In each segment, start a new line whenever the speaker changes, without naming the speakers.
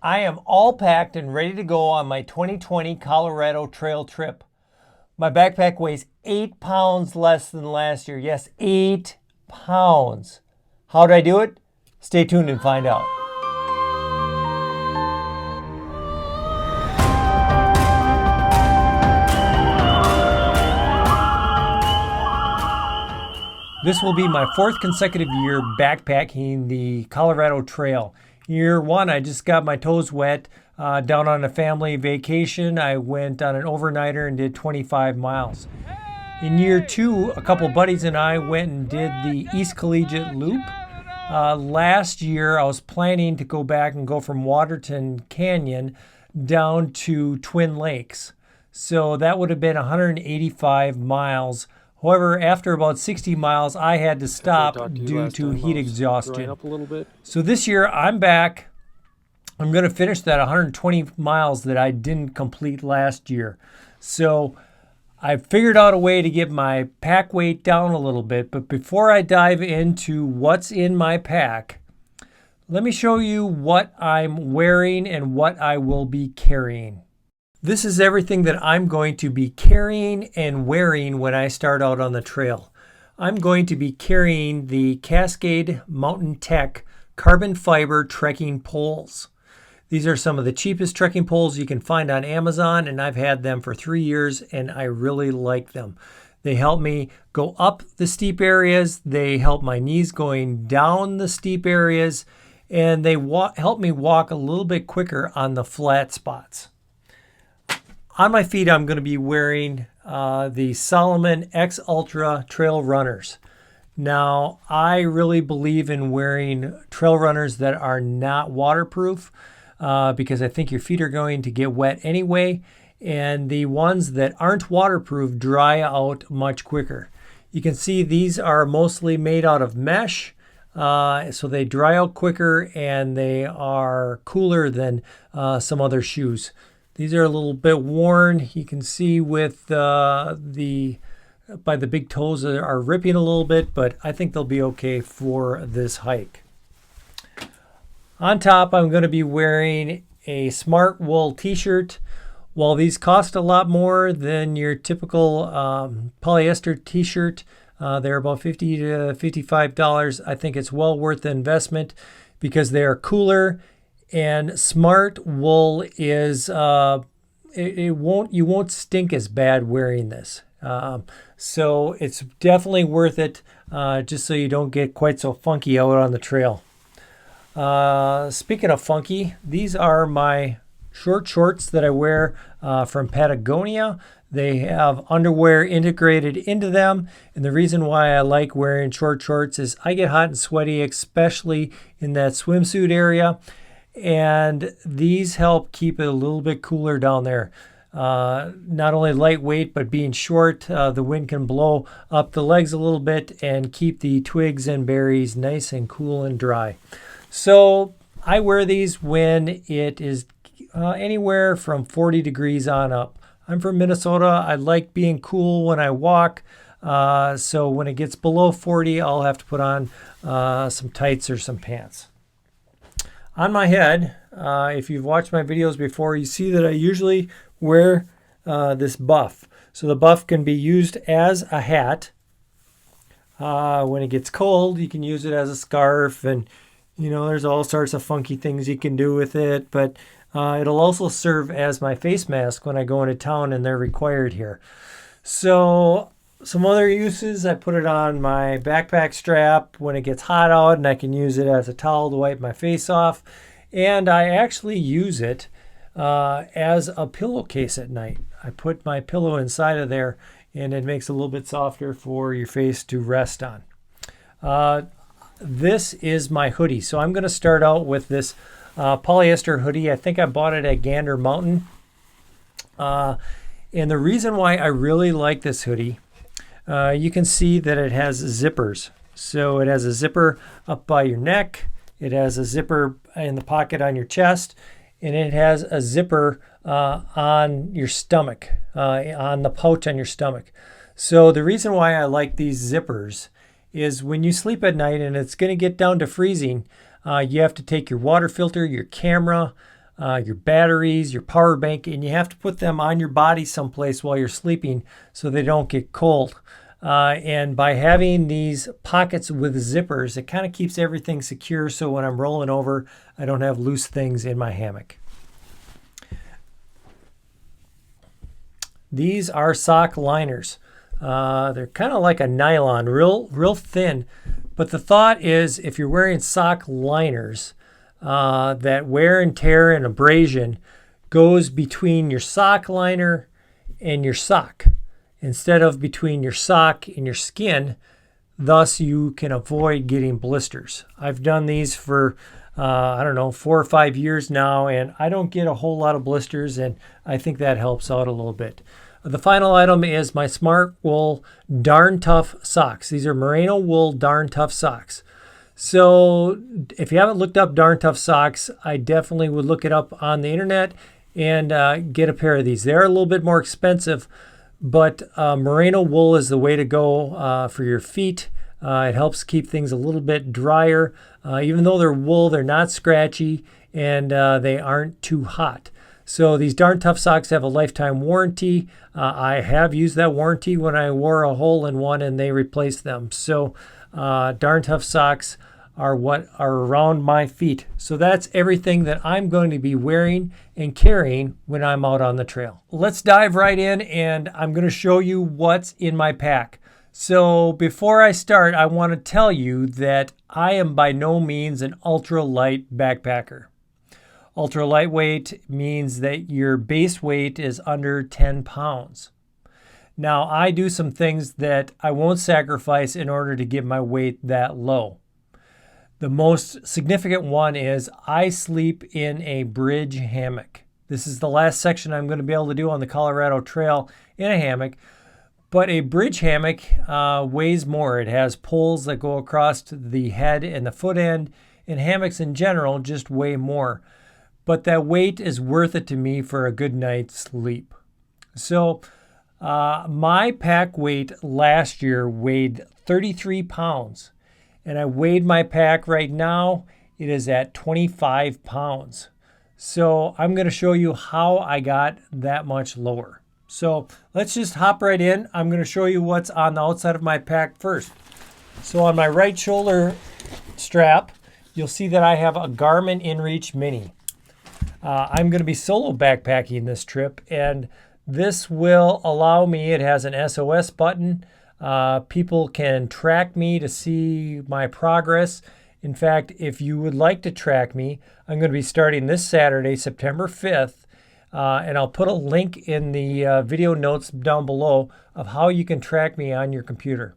I am all packed and ready to go on my 2020 Colorado trail trip. My backpack weighs 8 pounds less than last year. Yes, 8 pounds. How did I do it? Stay tuned and find out. This will be my 4th consecutive year backpacking the Colorado Trail. Year 1, I just got my toes wet down on a family vacation. I went on an overnighter and did 25 miles. In year 2, a couple buddies and I went and did the East Collegiate Loop. Last year, I was planning to go back and go from Waterton Canyon down to Twin Lakes. So that would have been 185 miles. However, after about 60 miles, I had to stop due to heat exhaustion. So this year, I'm back. I'm going to finish that 120 miles that I didn't complete last year. So I figured out a way to get my pack weight down a little bit. But before I dive into what's in my pack, let me show you what I'm wearing and what I will be carrying. This is everything that I'm going to be carrying and wearing when I start out on the trail. I'm going to be carrying the Cascade Mountain Tech carbon fiber trekking poles. These are some of the cheapest trekking poles you can find on Amazon, and I've had them for 3 years and I really like them. They help me go up the steep areas, they help my knees going down the steep areas, and they help me walk a little bit quicker on the flat spots. On my feet, I'm going to be wearing the Salomon X Ultra Trail Runners. Now, I really believe in wearing trail runners that are not waterproof because I think your feet are going to get wet anyway, and the ones that aren't waterproof dry out much quicker. You can see these are mostly made out of mesh, so they dry out quicker and they are cooler than some other shoes. These are a little bit worn. You can see with by the big toes are ripping a little bit, but I think they'll be okay for this hike. On top, I'm going to be wearing a Smart Wool t-shirt. While these cost a lot more than your typical polyester t-shirt, they're about $50 to $55. I think it's well worth the investment because they are cooler. And Smart Wool is you won't stink as bad wearing this. So it's definitely worth it, just so you don't get quite so funky out on the trail. Speaking of funky, these are my short shorts that I wear from Patagonia. They have underwear integrated into them, and the reason why I like wearing short shorts is I get hot and sweaty, especially in that swimsuit area. And these help keep it a little bit cooler down there. Not only lightweight, but being short, the wind can blow up the legs a little bit and keep the twigs and berries nice and cool and dry. So I wear these when it is anywhere from 40 degrees on up. I'm from Minnesota. I like being cool when I walk. So when it gets below 40, I'll have to put on some tights or some pants. On my head, if you've watched my videos before, you see that I usually wear this buff. So the buff can be used as a hat. When it gets cold, you can use it as a scarf, and there's all sorts of funky things you can do with it. But it'll also serve as my face mask when I go into town, and they're required here. So some other uses, I put it on my backpack strap when it gets hot out, and I can use it as a towel to wipe my face off. And I actually use it as a pillowcase at night. I put my pillow inside of there, and it makes it a little bit softer for your face to rest on. This is my hoodie. So I'm going to start out with this polyester hoodie. I think I bought it at Gander Mountain. And the reason why I really like this hoodie, you can see that it has zippers. So it has a zipper up by your neck. It has a zipper in the pocket on your chest. And it has a zipper on your stomach, on the pouch on your stomach. So the reason why I like these zippers is when you sleep at night and it's going to get down to freezing, you have to take your water filter, your camera, your batteries, your power bank, and you have to put them on your body someplace while you're sleeping so they don't get cold. And by having these pockets with zippers, it kind of keeps everything secure so when I'm rolling over, I don't have loose things in my hammock. These are sock liners. They're kind of like a nylon, real thin. But the thought is if you're wearing sock liners, that wear and tear and abrasion goes between your sock liner and your sock instead of between your sock and your skin. Thus, you can avoid getting blisters. I've done these for, I don't know, 4 or 5 years now, and I don't get a whole lot of blisters, and I think that helps out a little bit. The final item is my Smart Wool Darn Tough socks. These are merino wool Darn Tough socks. So if you haven't looked up Darn Tough socks, I definitely would look it up on the internet and get a pair of these. They're a little bit more expensive, but merino wool is the way to go for your feet. It helps keep things a little bit drier. Even though they're wool, they're not scratchy, and they aren't too hot. So these Darn Tough socks have a lifetime warranty. I have used that warranty when I wore a hole in one and they replaced them. So Darn Tough socks are what are around my feet. So that's everything that I'm going to be wearing and carrying when I'm out on the trail. Let's dive right in, and I'm going to show you what's in my pack. So before I start, I want to tell you that I am by no means an ultralight backpacker. Ultra lightweight means that your base weight is under 10 pounds. Now, I do some things that I won't sacrifice in order to get my weight that low. The most significant one is I sleep in a bridge hammock. This is the last section I'm going to be able to do on the Colorado Trail in a hammock. But a bridge hammock weighs more. It has poles that go across the head and the foot end, and hammocks in general just weigh more. But that weight is worth it to me for a good night's sleep. So my pack weight last year weighed 33 pounds. And I weighed my pack right now. It is at 25 pounds. So I'm going to show you how I got that much lower. So let's just hop right in. I'm going to show you what's on the outside of my pack first. So on my right shoulder strap, you'll see that I have a Garmin InReach Mini. I'm going to be solo backpacking this trip, and this will allow me, it has an SOS button. People can track me to see my progress. In fact, if you would like to track me, I'm going to be starting this Saturday, September 5th, and I'll put a link in the video notes down below of how you can track me on your computer.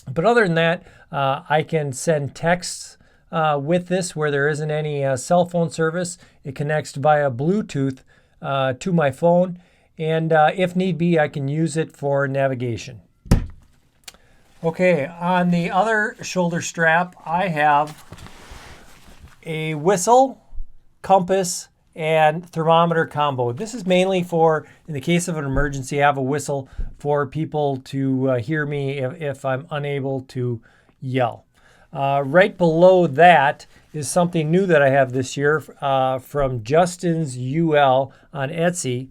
But other than that, I can send texts with this where there isn't any cell phone service. It connects via Bluetooth to my phone, and if need be, I can use it for navigation. Okay, on the other shoulder strap, I have a whistle, compass, and thermometer combo. This is mainly for, in the case of an emergency, I have a whistle for people to hear me if I'm unable to yell. Right below that is something new that I have this year from Justin's UL on Etsy.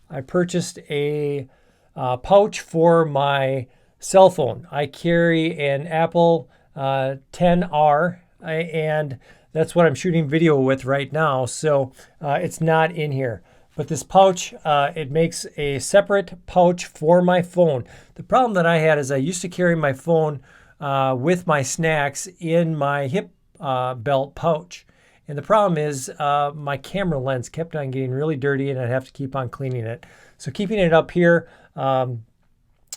I purchased a pouch for my cell phone. I carry an Apple 10R, and that's what I'm shooting video with right now, so it's not in here. But this pouch, it makes a separate pouch for my phone. The problem that I had is I used to carry my phone with my snacks in my hip belt pouch. And the problem is my camera lens kept on getting really dirty, and I'd have to keep on cleaning it. So keeping it up here,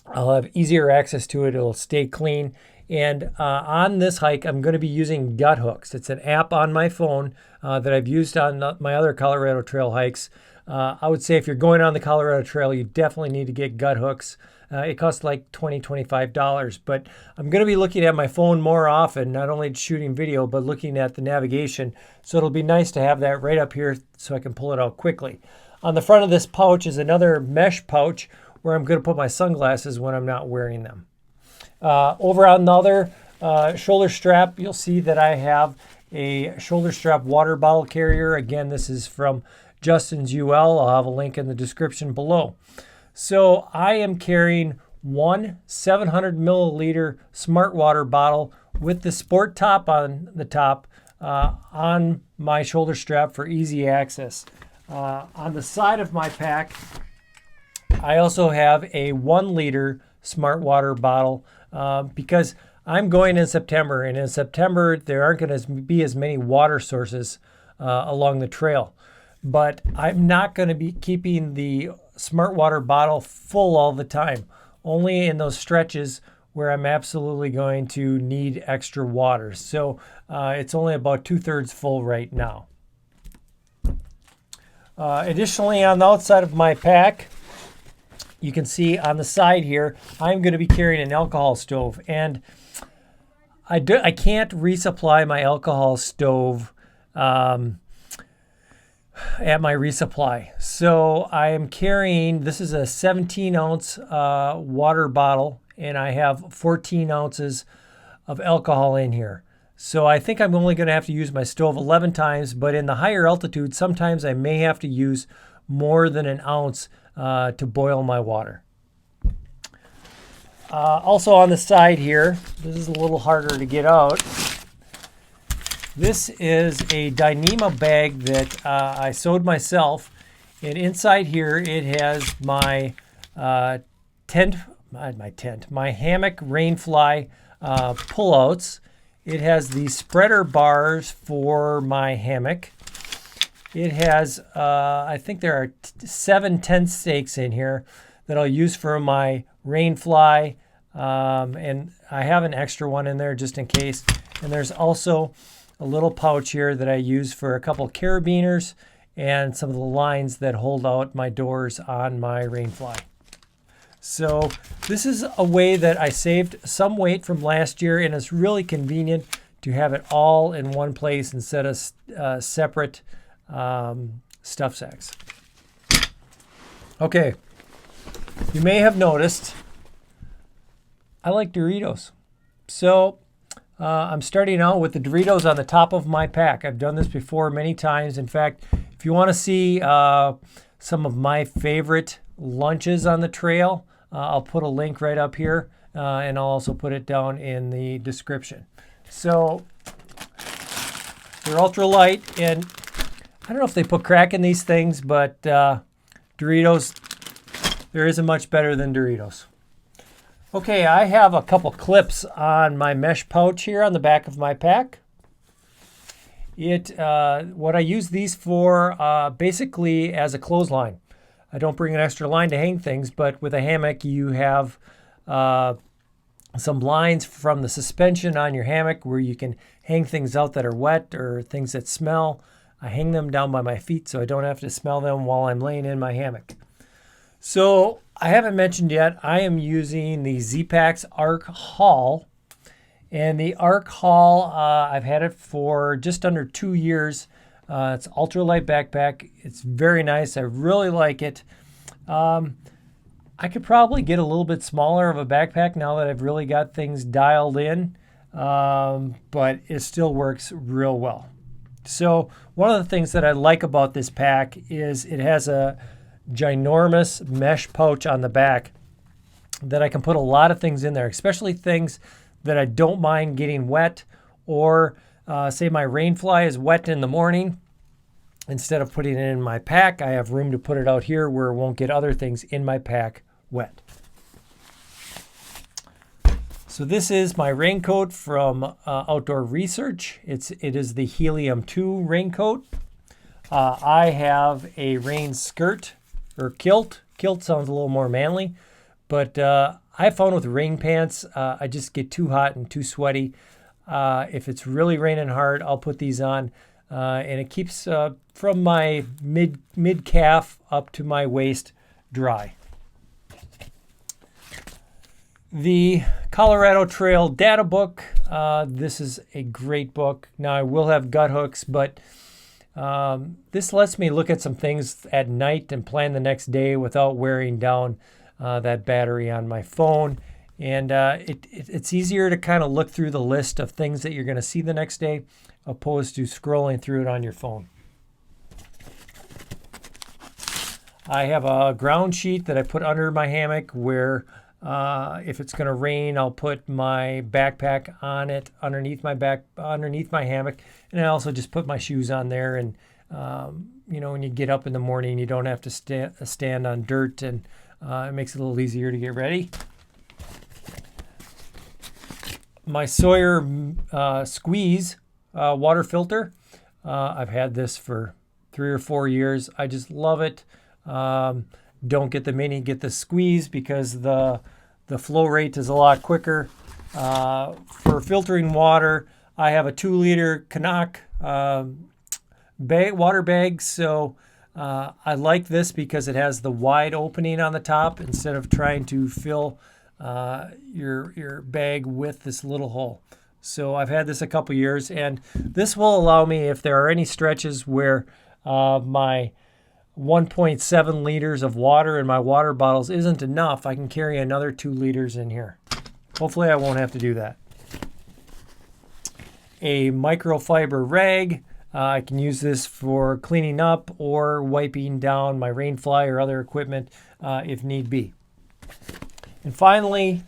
I'll have easier access to it. It'll stay clean. And on this hike, I'm going to be using gut hooks. It's an app on my phone that I've used on my other Colorado Trail hikes. I would say if you're going on the Colorado Trail, you definitely need to get gut hooks. It costs like $20, $25. But I'm going to be looking at my phone more often, not only shooting video, but looking at the navigation. So it'll be nice to have that right up here so I can pull it out quickly. On the front of this pouch is another mesh pouch where I'm going to put my sunglasses when I'm not wearing them. Over on the other shoulder strap, you'll see that I have a shoulder strap water bottle carrier. Again, this is from Justin's UL. I'll have a link in the description below. So I am carrying one 700 milliliter smart water bottle with the sport top on the top on my shoulder strap for easy access. On the side of my pack, I also have a 1 liter smart water bottle because I'm going in September, and in September there aren't going to be as many water sources along the trail. But I'm not going to be keeping the smart water bottle full all the time, only in those stretches where I'm absolutely going to need extra water. So it's only about 2/3 full right now. Additionally, on the outside of my pack, you can see on the side here, I'm going to be carrying an alcohol stove. And I can't resupply my alcohol stove at my resupply. So I am carrying, this is a 17 ounce water bottle, and I have 14 ounces of alcohol in here. So I think I'm only going to have to use my stove 11 times, but in the higher altitude, sometimes I may have to use more than an ounce to boil my water. Also on the side here, this is a little harder to get out. This is a Ditty bag that I sewed myself, and inside here it has my my hammock rainfly pullouts. It has the spreader bars for my hammock. It has, I think there are 7 tent stakes in here that I'll use for my rainfly, and I have an extra one in there just in case. And there's also a little pouch here that I use for a couple carabiners and some of the lines that hold out my doors on my rainfly. So this is a way that I saved some weight from last year, and it's really convenient to have it all in one place instead of separate stuff sacks. Okay, you may have noticed I like Doritos. So I'm starting out with the Doritos on the top of my pack. I've done this before many times. In fact, if you want to see some of my favorite lunches on the trail, I'll put a link right up here, and I'll also put it down in the description. So they're ultralight, and I don't know if they put crack in these things, but Doritos, there isn't much better than Doritos. Okay, I have a couple clips on my mesh pouch here on the back of my pack. What I use these for basically as a clothesline. I don't bring an extra line to hang things, but with a hammock you have some lines from the suspension on your hammock where you can hang things out that are wet or things that smell. I hang them down by my feet so I don't have to smell them while I'm laying in my hammock. So I haven't mentioned yet, I am using the Z-Packs Arc Haul. And the Arc Haul, I've had it for just under 2 years. It's ultralight backpack. It's very nice. I really like it. I could probably get a little bit smaller of a backpack now that I've really got things dialed in, but it still works real well. So one of the things that I like about this pack is it has a ginormous mesh pouch on the back that I can put a lot of things in there, especially things that I don't mind getting wet, or say my rainfly is wet in the morning. Instead of putting it in my pack, I have room to put it out here where it won't get other things in my pack wet. So this is my raincoat from Outdoor Research. It is the Helium 2 raincoat. I have a rain skirt or kilt. Kilt sounds a little more manly, but I found with rain pants, I just get too hot and too sweaty. If it's really raining hard, I'll put these on, and it keeps from my mid calf up to my waist dry. The Colorado Trail Data Book. This is a great book. Now I will have gut hooks, but this lets me look at some things at night and plan the next day without wearing down that battery on my phone. And it's easier to kind of look through the list of things that you're going to see the next day opposed to scrolling through it on your phone. I have a ground sheet that I put under my hammock where if it's going to rain, I'll put my backpack on it underneath my hammock, and I also just put my shoes on there. And you know, when you get up in the morning, you don't have to stand on dirt, and it makes it a little easier to get ready. My Sawyer Squeeze water filter. I've had this for 3 or 4 years. I just love it. Don't get the mini, get the Squeeze because the flow rate is a lot quicker. For filtering water, I have a 2-liter Canuck water bag. So I like this because it has the wide opening on the top instead of trying to fill your bag with this little hole. So I've had this a couple years, and this will allow me, if there are any stretches where my 1.7 liters of water in my water bottles isn't enough, I can carry another 2 liters in here. Hopefully I won't have to do that. A microfiber rag. I can use this for cleaning up or wiping down my rainfly or other equipment if need be. And finally,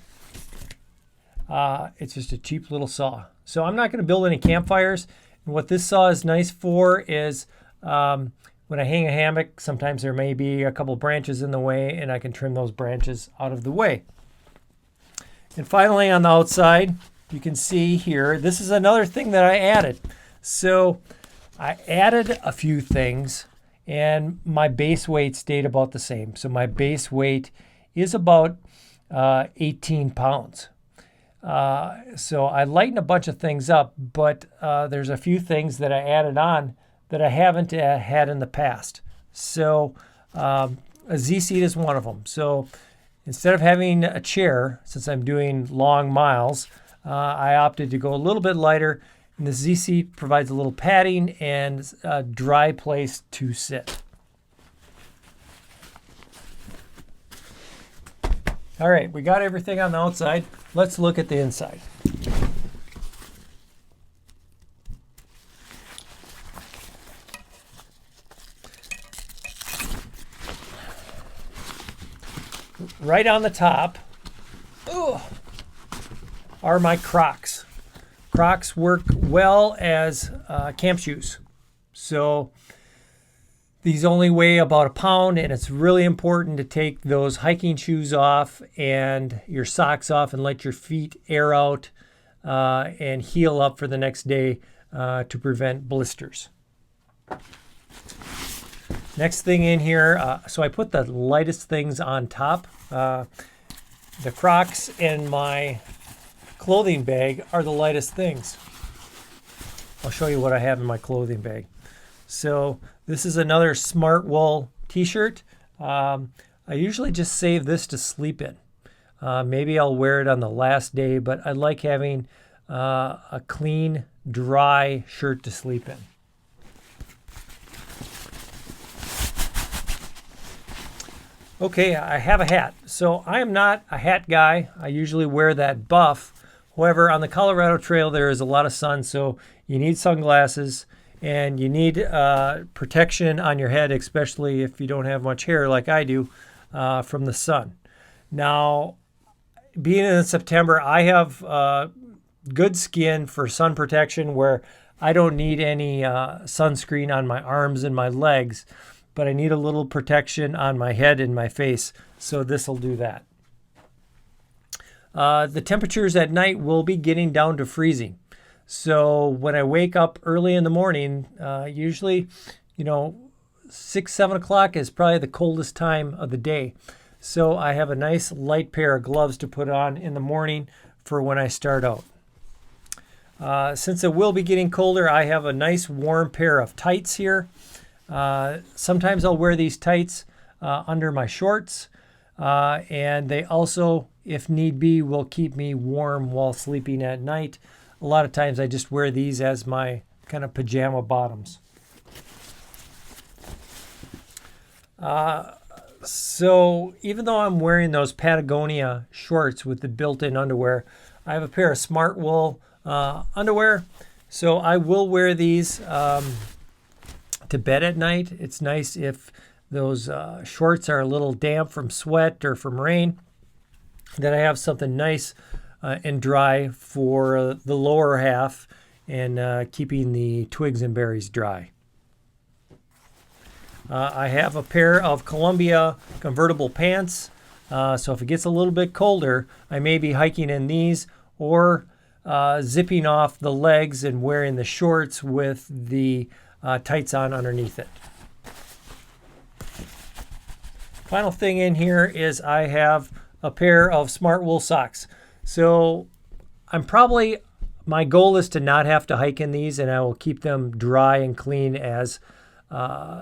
it's just a cheap little saw. So I'm not going to build any campfires. And what this saw is nice for is when I hang a hammock, sometimes there may be a couple branches in the way, and I can trim those branches out of the way. And finally, on the outside, you can see here, this is another thing that I added. So I added a few things, and my base weight stayed about the same. So my base weight is about 18 pounds. So I lightened a bunch of things up, but there's a few things that I added on that I haven't had in the past. So a Z-seat is one of them. So instead of having a chair, since I'm doing long miles, I opted to go a little bit lighter. And the Z-seat provides a little padding and a dry place to sit. All right, we got everything on the outside. Let's look at the inside. Right on the top are my Crocs. Crocs work well as camp shoes. So these only weigh about a pound, and it's really important to take those hiking shoes off and your socks off and let your feet air out and heal up for the next day to prevent blisters. Next thing in here, so I put the lightest things on top. The Crocs and my clothing bag are the lightest things. I'll show you what I have in my clothing bag. So this is another Smart Wool t-shirt. I usually just save this to sleep in. Maybe I'll wear it on the last day, but I like having a clean, dry shirt to sleep in. Okay, I have a hat. So I am not a hat guy. I usually wear that buff. However, on the Colorado Trail, there is a lot of sun, so you need sunglasses and you need protection on your head, especially if you don't have much hair like I do, from the sun. Now, being in September, I have good skin for sun protection where I don't need any sunscreen on my arms and my legs, but I need a little protection on my head and my face, so this will do that. The temperatures at night will be getting down to freezing. So when I wake up early in the morning, usually, 6, 7 o'clock is probably the coldest time of the day. So I have a nice light pair of gloves to put on in the morning for when I start out. Since it will be getting colder, I have a nice warm pair of tights here. Sometimes I'll wear these tights under my shorts, and they also, if need be, will keep me warm while sleeping at night. A lot of times I just wear these as my kind of pajama bottoms. So even though I'm wearing those Patagonia shorts with the built-in underwear, I have a pair of Smart Wool underwear. So I will wear these to bed at night. It's nice if those shorts are a little damp from sweat or from rain, that I have something nice and dry for the lower half and keeping the twigs and berries dry. I have a pair of Columbia convertible pants, so if it gets a little bit colder, I may be hiking in these or zipping off the legs and wearing the shorts with the tights on underneath it. Final thing in here is I have a pair of Smart Wool socks. So my goal is to not have to hike in these, and I will keep them dry and clean as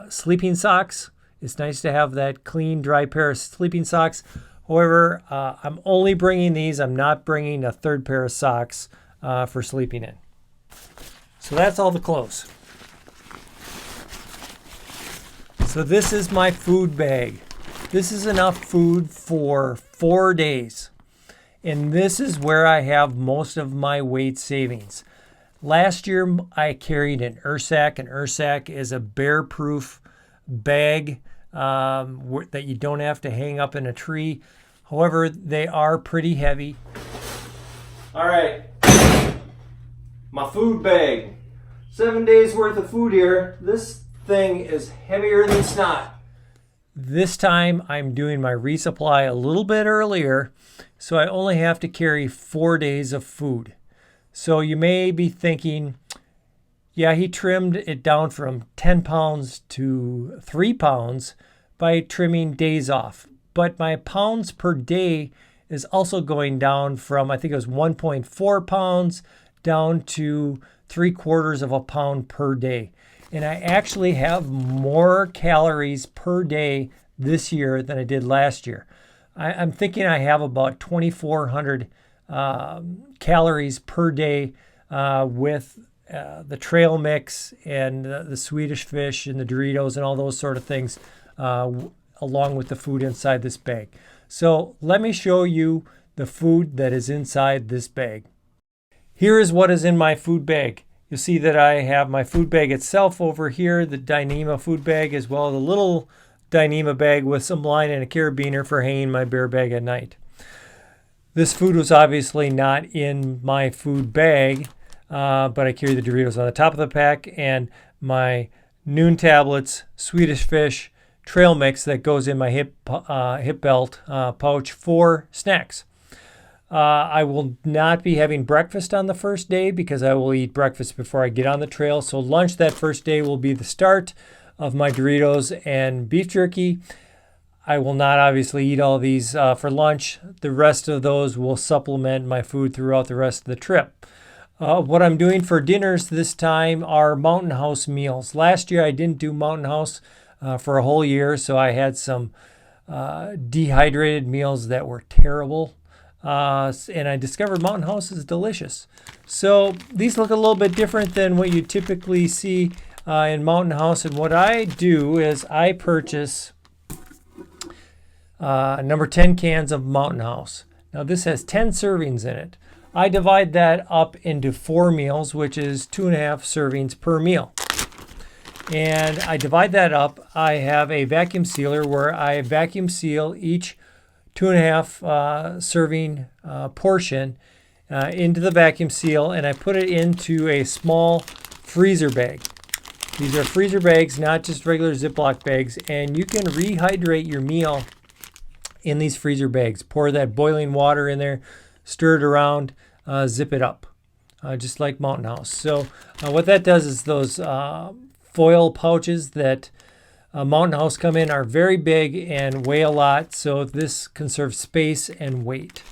sleeping socks. It's nice to have that clean, dry pair of sleeping socks. However, I'm only bringing these. I'm not bringing a third pair of socks for sleeping in. So that's all the clothes. So this is my food bag. This is enough food for 4 days. And this is where I have most of my weight savings. Last year, I carried an Ursack. An Ursack is a bear-proof bag that you don't have to hang up in a tree. However, they are pretty heavy. All right, my food bag. 7 days worth of food here. This thing is heavier than snot. This time, I'm doing my resupply a little bit earlier, so I only have to carry 4 days of food. So you may be thinking, yeah, he trimmed it down from 10 pounds to 3 pounds by trimming days off. But my pounds per day is also going down from, I think it was 1.4 pounds down to 3/4 of a pound per day. And I actually have more calories per day this year than I did last year. I'm thinking I have about 2,400 calories per day with the trail mix and the Swedish fish and the Doritos and all those sort of things along with the food inside this bag. So let me show you the food that is inside this bag. Here is what is in my food bag. You'll see that I have my food bag itself over here, the Dyneema food bag, as well as a little Dyneema bag with some line and a carabiner for hanging my bear bag at night. This food was obviously not in my food bag, but I carry the Doritos on the top of the pack and my Noon tablets, Swedish fish, trail mix that goes in my hip belt pouch for snacks. I will not be having breakfast on the first day because I will eat breakfast before I get on the trail. So lunch that first day will be the start of my Doritos and beef jerky. I will not obviously eat all these for lunch. The rest of those will supplement my food throughout the rest of the trip. What I'm doing for dinners this time are Mountain House meals. Last year I didn't do Mountain House for a whole year, so I had some dehydrated meals that were terrible. And I discovered Mountain House is delicious. So these look a little bit different than what you typically see in Mountain House. And what I do is I purchase number 10 cans of Mountain House. Now this has 10 servings in it. I divide that up into 4 meals, which is 2.5 servings per meal. And I divide that up. I have a vacuum sealer where I vacuum seal each 2.5 serving portion into the vacuum seal, and I put it into a small freezer bag. These are freezer bags, not just regular Ziploc bags, and you can rehydrate your meal in these freezer bags. Pour that boiling water in there, stir it around, zip it up, just like Mountain House. So what that does is those foil pouches that Mountain House come in are very big and weigh a lot, so this conserves space and weight.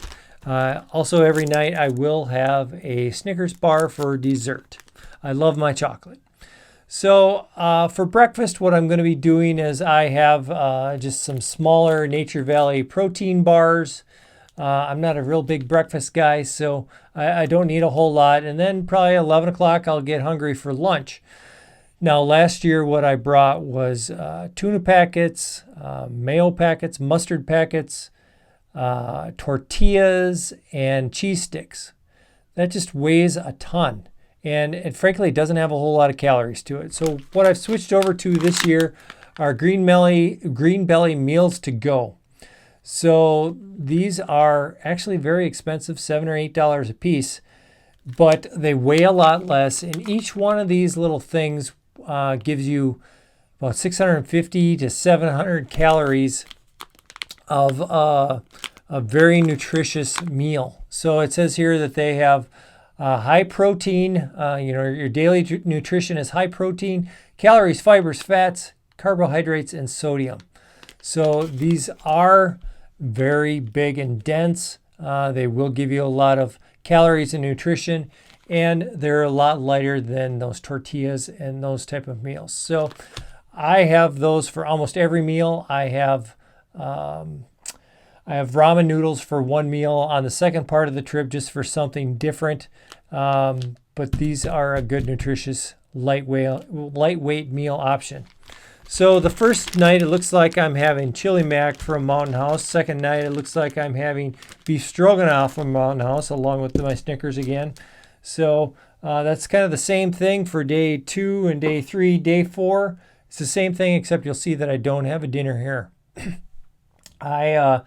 Also, every night I will have a Snickers bar for dessert. I love my chocolate. So for breakfast, what I'm going to be doing is I have just some smaller Nature Valley protein bars. I'm not a real big breakfast guy, so I don't need a whole lot. And then probably 11 o'clock, I'll get hungry for lunch. Now, last year what I brought was tuna packets, mayo packets, mustard packets, tortillas, and cheese sticks. That just weighs a ton. And it frankly doesn't have a whole lot of calories to it. So what I've switched over to this year are Green Belly meals to go. So these are actually very expensive, $7 or $8 a piece, but they weigh a lot less. And each one of these little things gives you about 650 to 700 calories of a very nutritious meal. So it says here that they have high protein, your daily nutrition is high protein, calories, fibers, fats, carbohydrates, and sodium. So these are very big and dense. They will give you a lot of calories and nutrition, and they're a lot lighter than those tortillas and those type of meals. So I have those for almost every meal. I have ramen noodles for one meal on the second part of the trip just for something different. But these are a good nutritious lightweight meal option. So the first night it looks like I'm having chili mac from Mountain House. Second night it looks like I'm having beef stroganoff from Mountain House along with my Snickers again. So that's kind of the same thing for day 2 and day 3. Day 4, it's the same thing except you'll see that I don't have a dinner here. I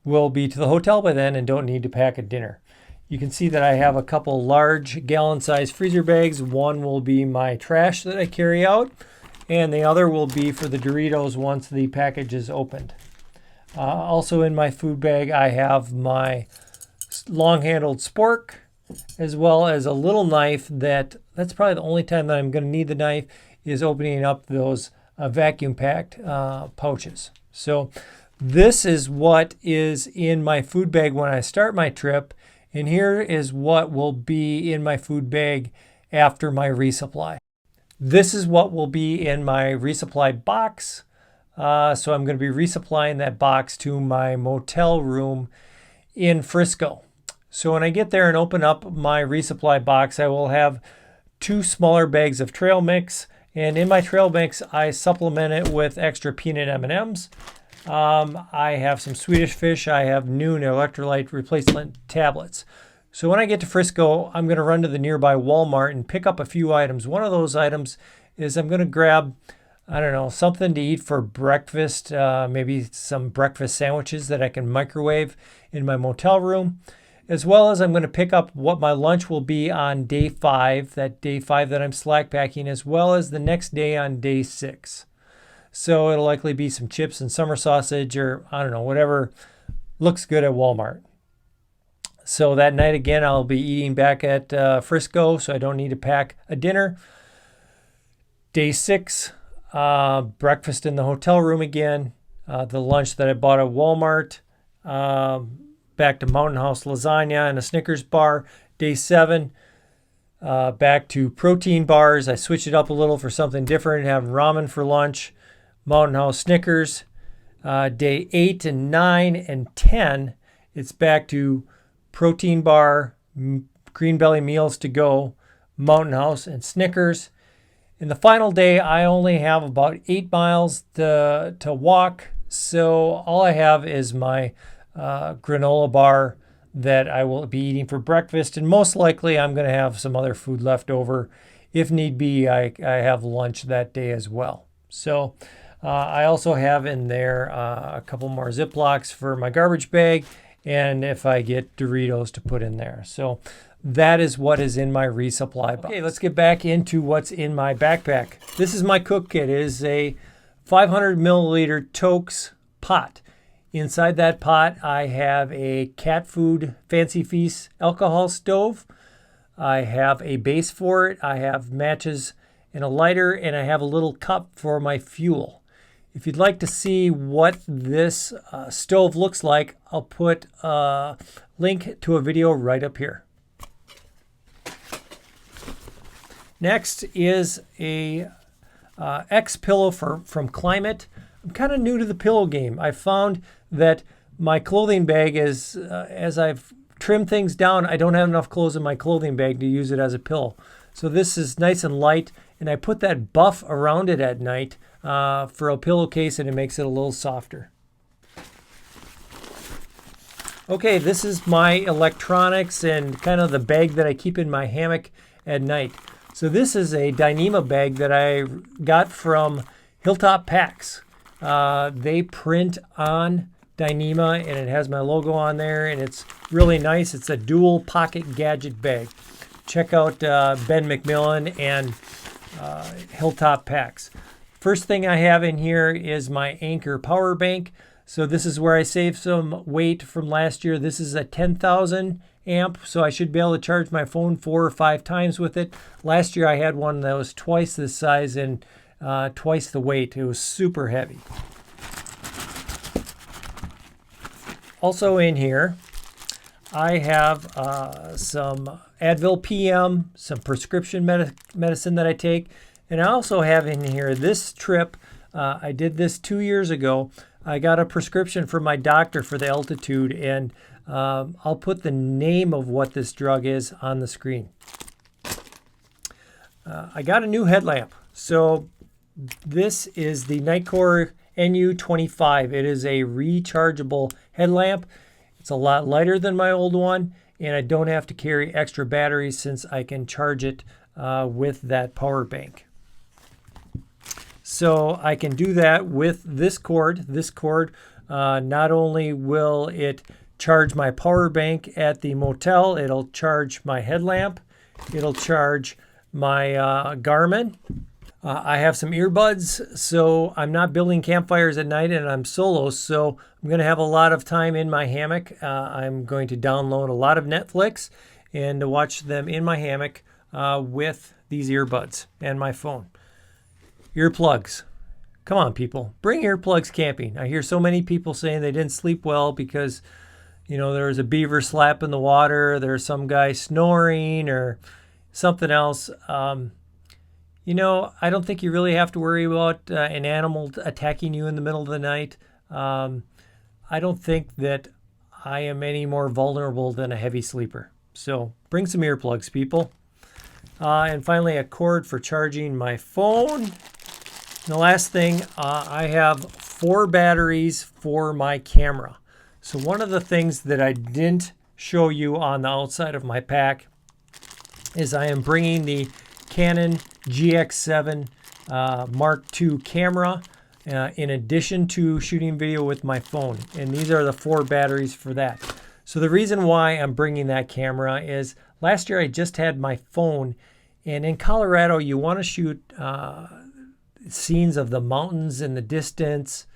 will be to the hotel by then and don't need to pack a dinner. You can see that I have a couple large gallon-sized freezer bags. One will be my trash that I carry out, and the other will be for the Doritos once the package is opened. Also in my food bag, I have my long-handled spork, as well as a little knife that's probably the only time that I'm going to need the knife is opening up those vacuum-packed pouches. So this is what is in my food bag when I start my trip, and here is what will be in my food bag after my resupply. This is what will be in my resupply box. So I'm going to be resupplying that box to my motel room in Frisco. So when I get there and open up my resupply box, I will have 2 smaller bags of trail mix. And in my trail mix, I supplement it with extra peanut M&Ms. I have some Swedish fish. I have Noon electrolyte replacement tablets. So when I get to Frisco, I'm going to run to the nearby Walmart and pick up a few items. One of those items is I'm going to grab, something to eat for breakfast, maybe some breakfast sandwiches that I can microwave in my motel room, as well as I'm going to pick up what my lunch will be on day 5, that day 5 that I'm slack packing, as well as the next day on day 6. So it'll likely be some chips and summer sausage or, whatever looks good at Walmart. So that night, again, I'll be eating back at Frisco, so I don't need to pack a dinner. Day 6, breakfast in the hotel room again. The lunch that I bought at Walmart. Back to Mountain House lasagna and a Snickers bar. Day 7, back to protein bars. I switched it up a little for something different, have ramen for lunch. Mountain House Snickers. Day 8 and 9 and 10, it's back to protein bar, Green Belly meals to go, Mountain House, and Snickers. In the final day, I only have about 8 miles to walk, so all I have is my granola bar that I will be eating for breakfast, and most likely I'm going to have some other food left over. If need be, I have lunch that day as well. So I also have in there a couple more Ziplocs for my garbage bag, and if I get Doritos to put in there. So that is what is in my resupply box. Okay, let's get back into what's in my backpack. This is my cook kit. It is a 500 milliliter Toaks pot. Inside that pot, I have a cat food Fancy Feast alcohol stove. I have a base for it. I have matches and a lighter, and I have a little cup for my fuel. If you'd like to see what this stove looks like, I'll put a link to a video right up here. Next is a X pillow from Climate. I'm kind of new to the pillow game. I found that my clothing bag is, as I've trimmed things down, I don't have enough clothes in my clothing bag to use it as a pillow. So this is nice and light, and I put that buff around it at night for a pillowcase, and it makes it a little softer. Okay, this is my electronics and kind of the bag that I keep in my hammock at night. So this is a Dyneema bag that I got from Hilltop Packs. They print on Dyneema, and it has my logo on there, and it's really nice. It's a dual pocket gadget bag. Check out Ben McMillan and Hilltop Packs. First thing I have in here is my Anker power bank. So this is where I saved some weight from last year. This is a 10,000 amp, so I should be able to charge my phone 4 or 5 times with it. Last year I had one that was twice this size and twice the weight. It was super heavy. Also in here, I have some Advil PM, some prescription medicine that I take, and I also have in here this trip. I did this 2 years ago. I got a prescription from my doctor for the altitude, and I'll put the name of what this drug is on the screen. I got a new headlamp. So this is the Nitecore NU25. It is a rechargeable headlamp. It's a lot lighter than my old one, and I don't have to carry extra batteries since I can charge it with that power bank. So I can do that with this cord. This cord, not only will it charge my power bank at the motel, it'll charge my headlamp, it'll charge my Garmin. I have some earbuds, so I'm not building campfires at night, and I'm solo, so I'm going to have a lot of time in my hammock. I'm going to download a lot of Netflix and to watch them in my hammock with these earbuds and my phone. Earplugs. Come on, people. Bring earplugs camping. I hear so many people saying they didn't sleep well because, you know, there was a beaver slap in the water, there's some guy snoring or something else. You know, I don't think you really have to worry about an animal attacking you in the middle of the night. I don't think that I am any more vulnerable than a heavy sleeper. So bring some earplugs, people. And finally, a cord for charging my phone. And the last thing, I have 4 batteries for my camera. So one of the things that I didn't show you on the outside of my pack is I am bringing the Canon GX7 Mark II camera in addition to shooting video with my phone. And these are the 4 batteries for that. So the reason why I'm bringing that camera is last year I just had my phone, and in Colorado you want to shoot scenes of the mountains in the distance,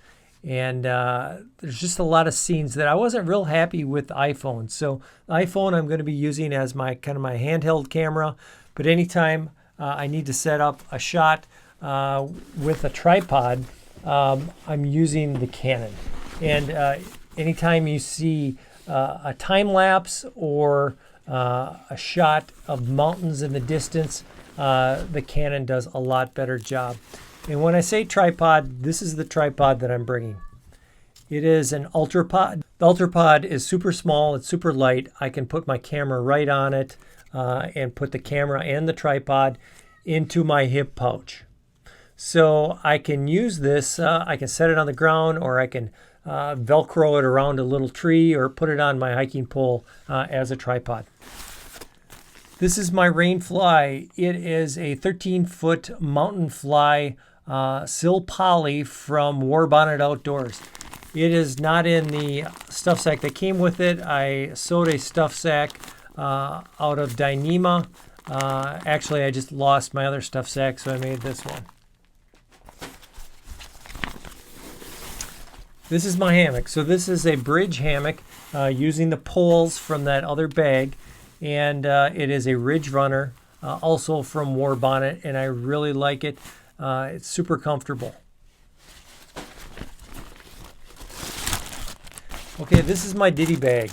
and there's just a lot of scenes that I wasn't real happy with the iPhone. So the iPhone I'm going to be using as my kind of my handheld camera, but anytime I need to set up a shot with a tripod, I'm using the Canon. And anytime you see a time lapse or a shot of mountains in the distance, the Canon does a lot better job. And when I say tripod, this is the tripod that I'm bringing. It is an UltraPod. The UltraPod is super small, it's super light. I can put my camera right on it and put the camera and the tripod into my hip pouch. So I can use this, I can set it on the ground, or I can Velcro it around a little tree, or put it on my hiking pole as a tripod. This is my rain fly. It is a 13-foot mountain fly Sil Poly from War Bonnet Outdoors. It is not in the stuff sack that came with it. I sewed a stuff sack out of Dyneema. Actually, I just lost my other stuff sack, so I made this one. This is my hammock. So this is a bridge hammock using the poles from that other bag, and it is a Ridge Runner, also from War Bonnet, and I really like it. It's super comfortable. Okay, this is my Ditty Bag.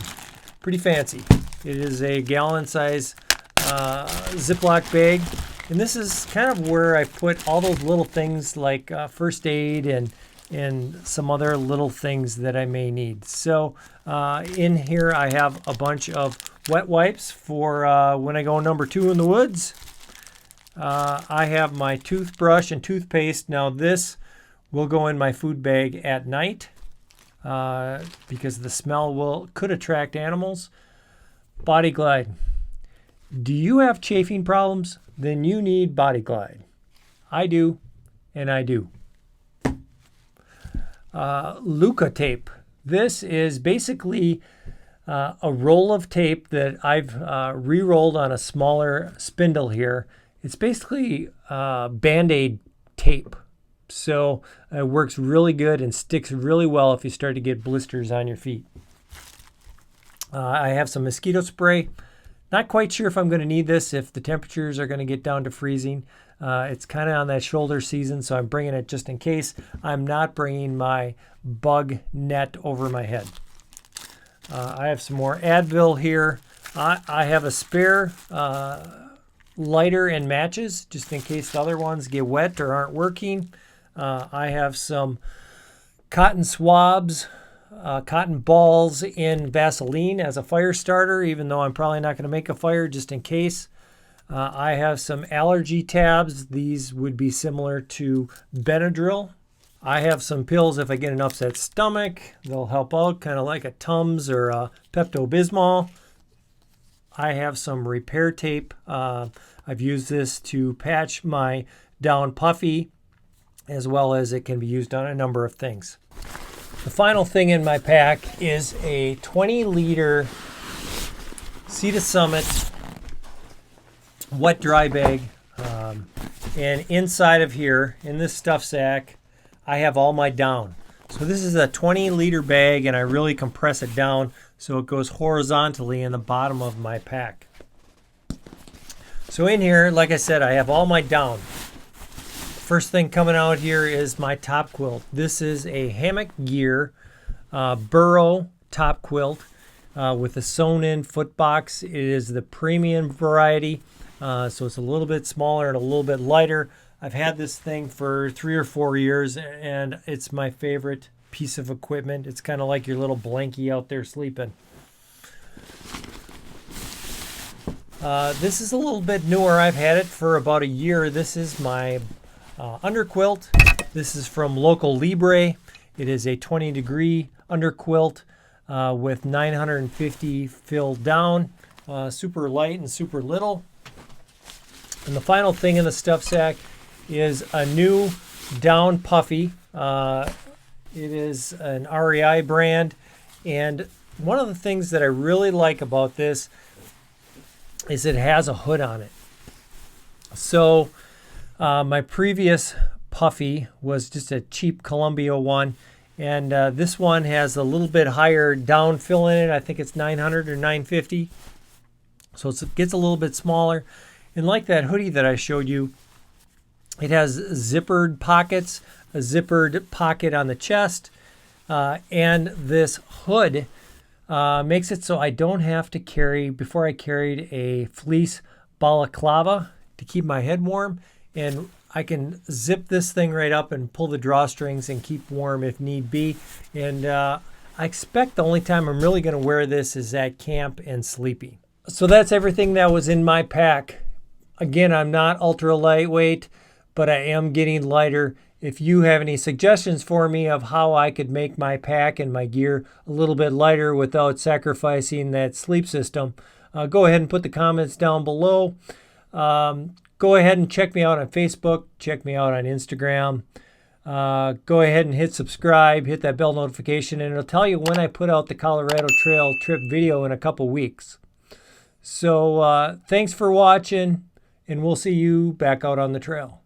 Pretty fancy. It is a gallon size Ziploc bag, and this is kind of where I put all those little things like first aid and some other little things that I may need. So in here I have a bunch of wet wipes for when I go number 2 in the woods. I have my toothbrush and toothpaste. Now this will go in my food bag at night because the smell could attract animals. Body Glide. Do you have chafing problems? Then you need Body Glide. I do, and I do. Luca tape. This is basically a roll of tape that I've re-rolled on a smaller spindle here. It's basically Band-Aid tape. So it works really good and sticks really well if you start to get blisters on your feet. I have some mosquito spray. Not quite sure if I'm going to need this if the temperatures are going to get down to freezing. It's kind of on that shoulder season, so I'm bringing it just in case. I'm not bringing my bug net over my head. I have some more Advil here. I have a spare lighter and matches just in case the other ones get wet or aren't working. I have some cotton swabs, cotton balls in Vaseline as a fire starter, even though I'm probably not going to make a fire, just in case. I have some allergy tabs. These would be similar to Benadryl. I have some pills if I get an upset stomach. They'll help out, kind of like a Tums or a Pepto-Bismol. I have some repair tape. I've used this to patch my down puffy, as well as it can be used on a number of things. The final thing in my pack is a 20-liter Sea to Summit wet dry bag. And inside of here, in this stuff sack, I have all my down. So this is a 20-liter bag, and I really compress it down so it goes horizontally in the bottom of my pack. So in here, like I said, I have all my down. First thing coming out here is my top quilt. This is a hammock gear burrow top quilt with a sewn-in foot box. It is the premium variety, so it's a little bit smaller and a little bit lighter. I've had this thing for 3 or 4 years, and it's my favorite piece of equipment. It's kind of like your little blankie out there sleeping. This is a little bit newer. I've had it for about a year. This is my underquilt. This is from Local Libre. It is a 20-degree underquilt with 950 filled down. Super light and super little. And the final thing in the stuff sack is a new down puffy. It is an REI brand, and one of the things that I really like about this is it has a hood on it. So my previous puffy was just a cheap Columbia one, and this one has a little bit higher down fill in it. I think it's 900 or 950, so it gets a little bit smaller. And like that hoodie that I showed you, it has zippered pockets, a zippered pocket on the chest, and this hood makes it so I don't have to carry, before I carried a fleece balaclava to keep my head warm, and I can zip this thing right up and pull the drawstrings and keep warm if need be. And I expect the only time I'm really going to wear this is at camp and sleeping. So that's everything that was in my pack. Again, I'm not ultra lightweight, but I am getting lighter. If you have any suggestions for me of how I could make my pack and my gear a little bit lighter without sacrificing that sleep system, go ahead and put the comments down below. Go ahead and check me out on Facebook. Check me out on Instagram. Go ahead and hit subscribe, hit that bell notification, and it'll tell you when I put out the Colorado Trail trip video in a couple weeks. So thanks for watching, and we'll see you back out on the trail.